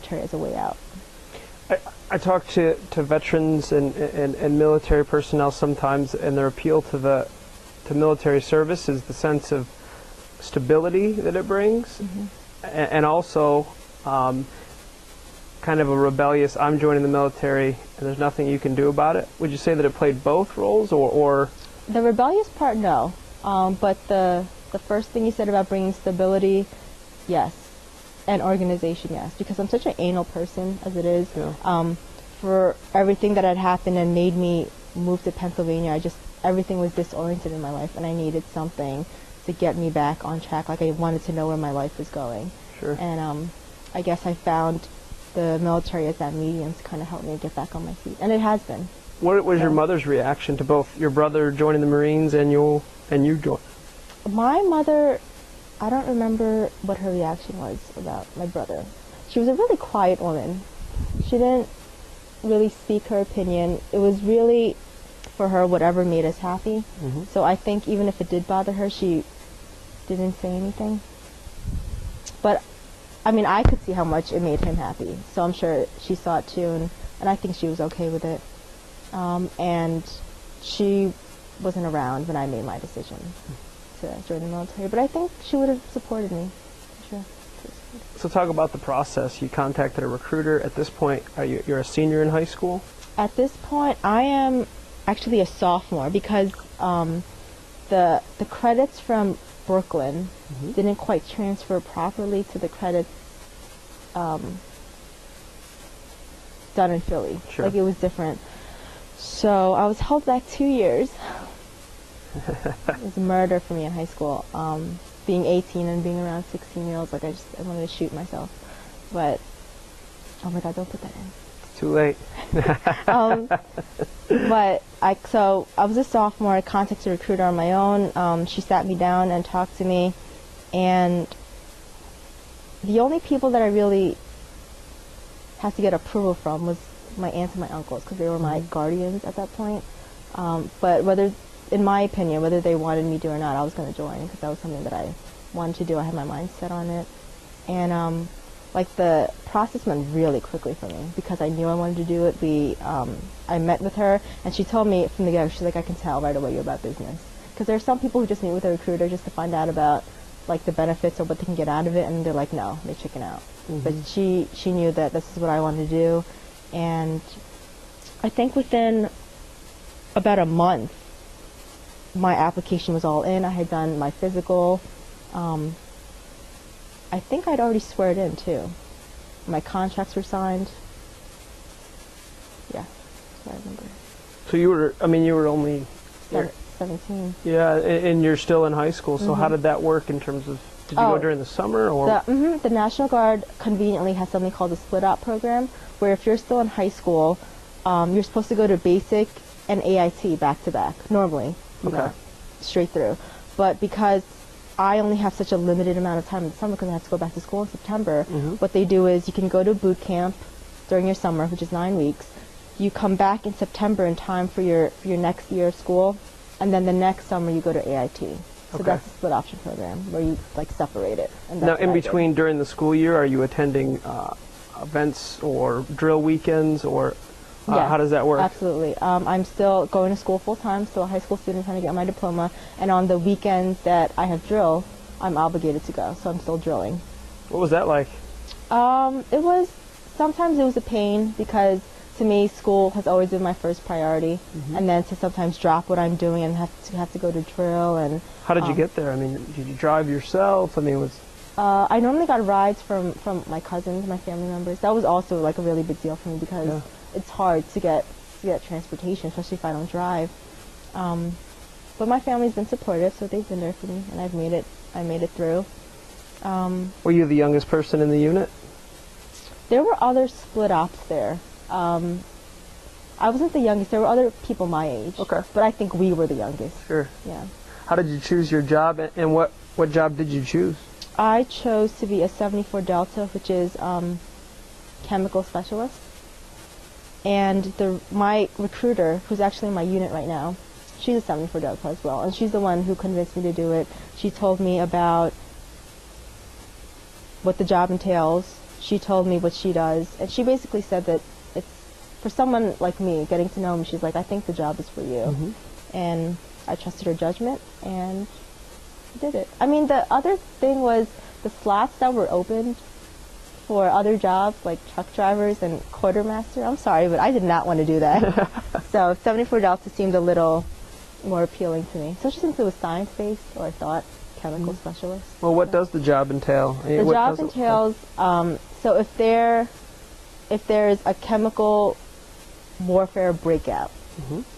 military as a way out. I talk to veterans and military personnel sometimes, and their appeal to military service is the sense of stability that it brings, and also kind of a rebellious, I'm joining the military and there's nothing you can do about it. Would you say that it played both roles, or? The rebellious part, no. But the first thing you said about bringing stability, yes. And organization, yes. Because I'm such an anal person as it is. Yeah. For everything that had happened and made me move to Pennsylvania, everything was disoriented in my life, and I needed something to get me back on track. Like, I wanted to know where my life was going. Sure. And I guess I found the military as that medium to kind of help me get back on my feet, and it has been. What was your mother's reaction to both your brother joining the Marines and you joining? My mother, I don't remember what her reaction was about my brother. She was a really quiet woman. She didn't really speak her opinion. It was really, for her, whatever made us happy. So I think even if it did bother her, she didn't say anything. But I mean, I could see how much it made him happy, so I'm sure she saw it too, and I think she was okay with it. And she wasn't around when I made my decision to join the military, but I think she would have supported me, for sure. So talk about the process. You contacted a recruiter. At this point, you're a senior in high school? At this point, I am actually a sophomore, because the credits from Brooklyn didn't quite transfer properly to the credits done in Philly. Sure. Like, it was different. So I was held back 2 years. It was murder for me in high school. Being 18 and being around 16-year-olds, like, I wanted to shoot myself. But, oh my God, don't put that in. It's too late. But so I was a sophomore. I contacted a recruiter on my own. She sat me down and talked to me, and the only people that I really had to get approval from was my aunts and my uncles, because they were my guardians at that point. But in my opinion, whether they wanted me to or not, I was going to join, because that was something that I wanted to do. I had my mind set on it, and like, the process went really quickly for me, because I knew I wanted to do it. I met with her, and she told me from the get-go, she's like, I can tell right away you're about business. Because there are some people who just meet with a recruiter just to find out about, like, the benefits or what they can get out of it, and they're like, no, they chicken out. But she knew that this is what I wanted to do, and I think within about a month, my application was all in. I had done my physical. I think I'd already sweared in too. My contracts were signed. Yeah, that's what I remember. So you were only 17. Yeah, and you're still in high school. So how did that work in terms of? Did you go during the summer, or? The National Guard conveniently has something called the split-op program, where if you're still in high school, you're supposed to go to basic and AIT back-to-back, normally, you know, straight through. But because I only have such a limited amount of time in the summer, because I have to go back to school in September, what they do is you can go to boot camp during your summer, which is 9 weeks. You come back in September in time for your next year of school, and then the next summer you go to AIT. So that's a split option program where you, like, separate it. And now, in between, during the school year, are you attending events or drill weekends, or how does that work? Absolutely. I'm still going to school full-time, still a high school student trying to get my diploma, and on the weekends that I have drill, I'm obligated to go, so I'm still drilling. What was that like? Sometimes it was a pain, because to me, school has always been my first priority, and then to sometimes drop what I'm doing and have to go to drill. And how did you get there? I mean, did you drive yourself? I mean, I normally got rides from my cousins, my family members. That was also, like, a really big deal for me, because it's hard to get transportation, especially if I don't drive. But my family's been supportive, so they've been there for me, and I made it through. Were you the youngest person in the unit? There were other split ops there. I wasn't the youngest. There were other people my age. Okay. But I think we were the youngest. Sure. Yeah. How did you choose your job, and what job did you choose? I chose to be a 74 Delta, which is chemical specialist. And my recruiter, who's actually in my unit right now, she's a 74 Delta as well, and she's the one who convinced me to do it. She told me about what the job entails. she told me what she does, and she basically said that it's for someone like me, getting to know me, she's like, I think the job is for you. And I trusted her judgment, and I did it. I mean, the other thing was the slots that were opened for other jobs, like truck drivers and quartermaster. I'm sorry, but I did not want to do that. So $74 seemed a little more appealing to me, especially since it was science-based, or I thought chemical specialist. Well, what does the job entail? The job entails, so if there's a chemical warfare breakout,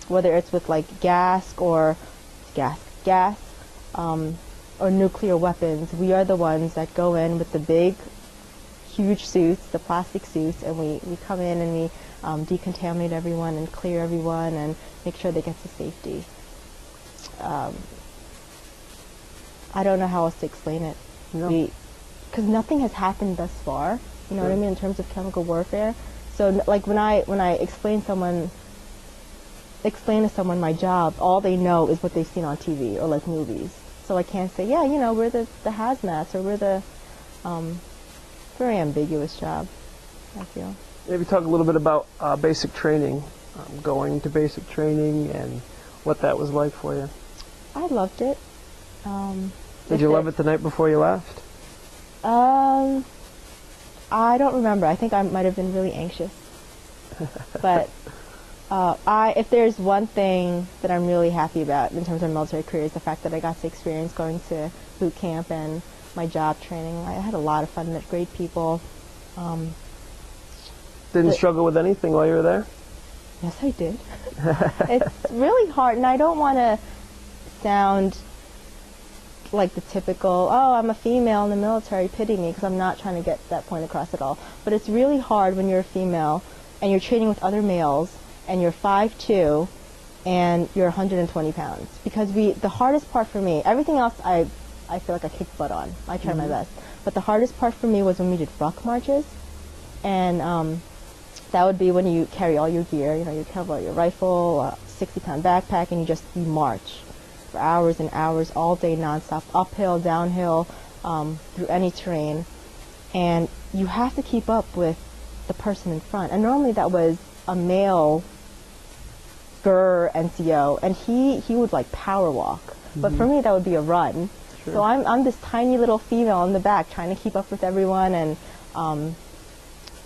whether it's with like gas or nuclear weapons, we are the ones that go in with the big, huge suits, the plastic suits, and we come in and we decontaminate everyone and clear everyone and make sure they get to safety. I don't know how else to explain it. Because nothing has happened thus far. You know what I mean, in terms of chemical warfare. So, like when I explain to someone my job, all they know is what they've seen on TV or like movies. So I can't say, yeah, you know, we're the hazmats, or we're the very ambiguous job, I feel. Maybe talk a little bit about basic training, going to basic training, and what that was like for you. I loved it. Did you love it the night before you left? I don't remember. I think I might have been really anxious. But if there's one thing that I'm really happy about in terms of military career, is the fact that I got to experience going to boot camp and my job training. I had a lot of fun, met great people. Didn't struggle with anything while you were there? Yes, I did. It's really hard, and I don't want to sound like the typical, oh, I'm a female in the military, pity me, because I'm not trying to get that point across at all. But it's really hard when you're a female and you're training with other males and you're 5'2", and you're 120 pounds. Because the hardest part for me, everything else I feel like I kicked butt on. I tried my best. But the hardest part for me was when we did ruck marches. And that would be when you carry all your gear. You know, you carry your rifle, a 60-pound backpack, and you march for hours and hours, all day, nonstop, uphill, downhill, through any terrain. And you have to keep up with the person in front. And normally that was a male NCO, and he would like power walk. But for me, that would be a run. Sure. So I'm this tiny little female in the back trying to keep up with everyone, and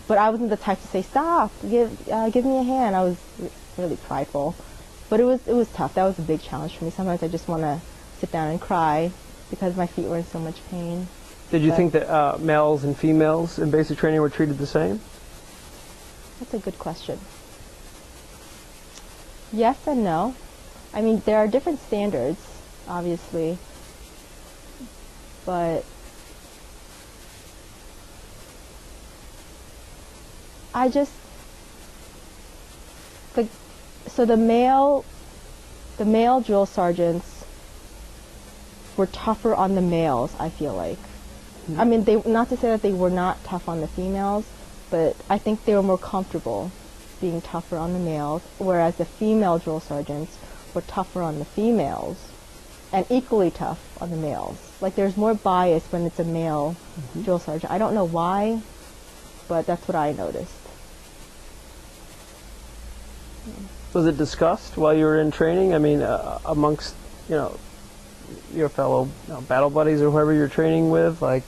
but I wasn't the type to say, stop, give me a hand. I was really prideful. But it was tough. That was a big challenge for me. Sometimes I just want to sit down and cry because my feet were in so much pain. Did you think that males and females in basic training were treated the same? That's a good question. Yes and no. I mean, there are different standards, obviously, but the male drill sergeants were tougher on the males, I feel like. I mean, not to say that they were not tough on the females, but I think they were more comfortable being tougher on the males, whereas the female drill sergeants were tougher on the females and equally tough on the males. Like, there's more bias when it's a male drill sergeant. I don't know why, but that's what I noticed. Was it discussed while you were in training? I mean, amongst, your fellow battle buddies or whoever you're training with, like,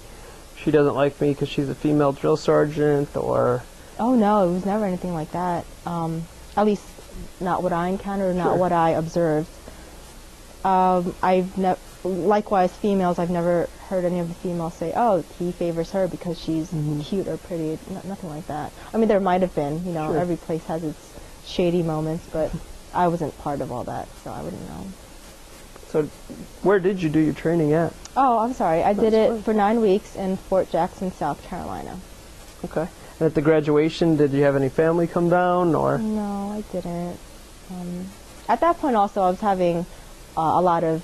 she doesn't like me because she's a female drill sergeant, or... Oh, no, it was never anything like that. At least not what I encountered, not what I observed. Likewise, females, I've never heard any of the females say, oh, he favors her because she's cute or pretty. Nothing like that. I mean, there might have been, every place has its shady moments, but I wasn't part of all that, so I wouldn't know. So where did you do your training at? Oh, I'm sorry. I did it for 9 weeks in Fort Jackson, South Carolina. Okay. And at the graduation, did you have any family come down, or? No, I didn't. At that point also, I was having a lot of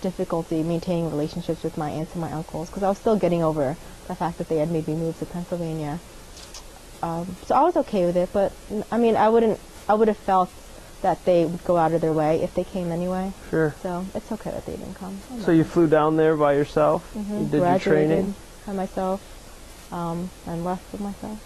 difficulty maintaining relationships with my aunts and my uncles, because I was still getting over the fact that they had made me move to Pennsylvania. So I was okay with it, but I mean, I would have felt that they would go out of their way if they came anyway. Sure. So it's okay that they didn't come. So you flew down there by yourself? You did your training? By myself. I'm left with myself.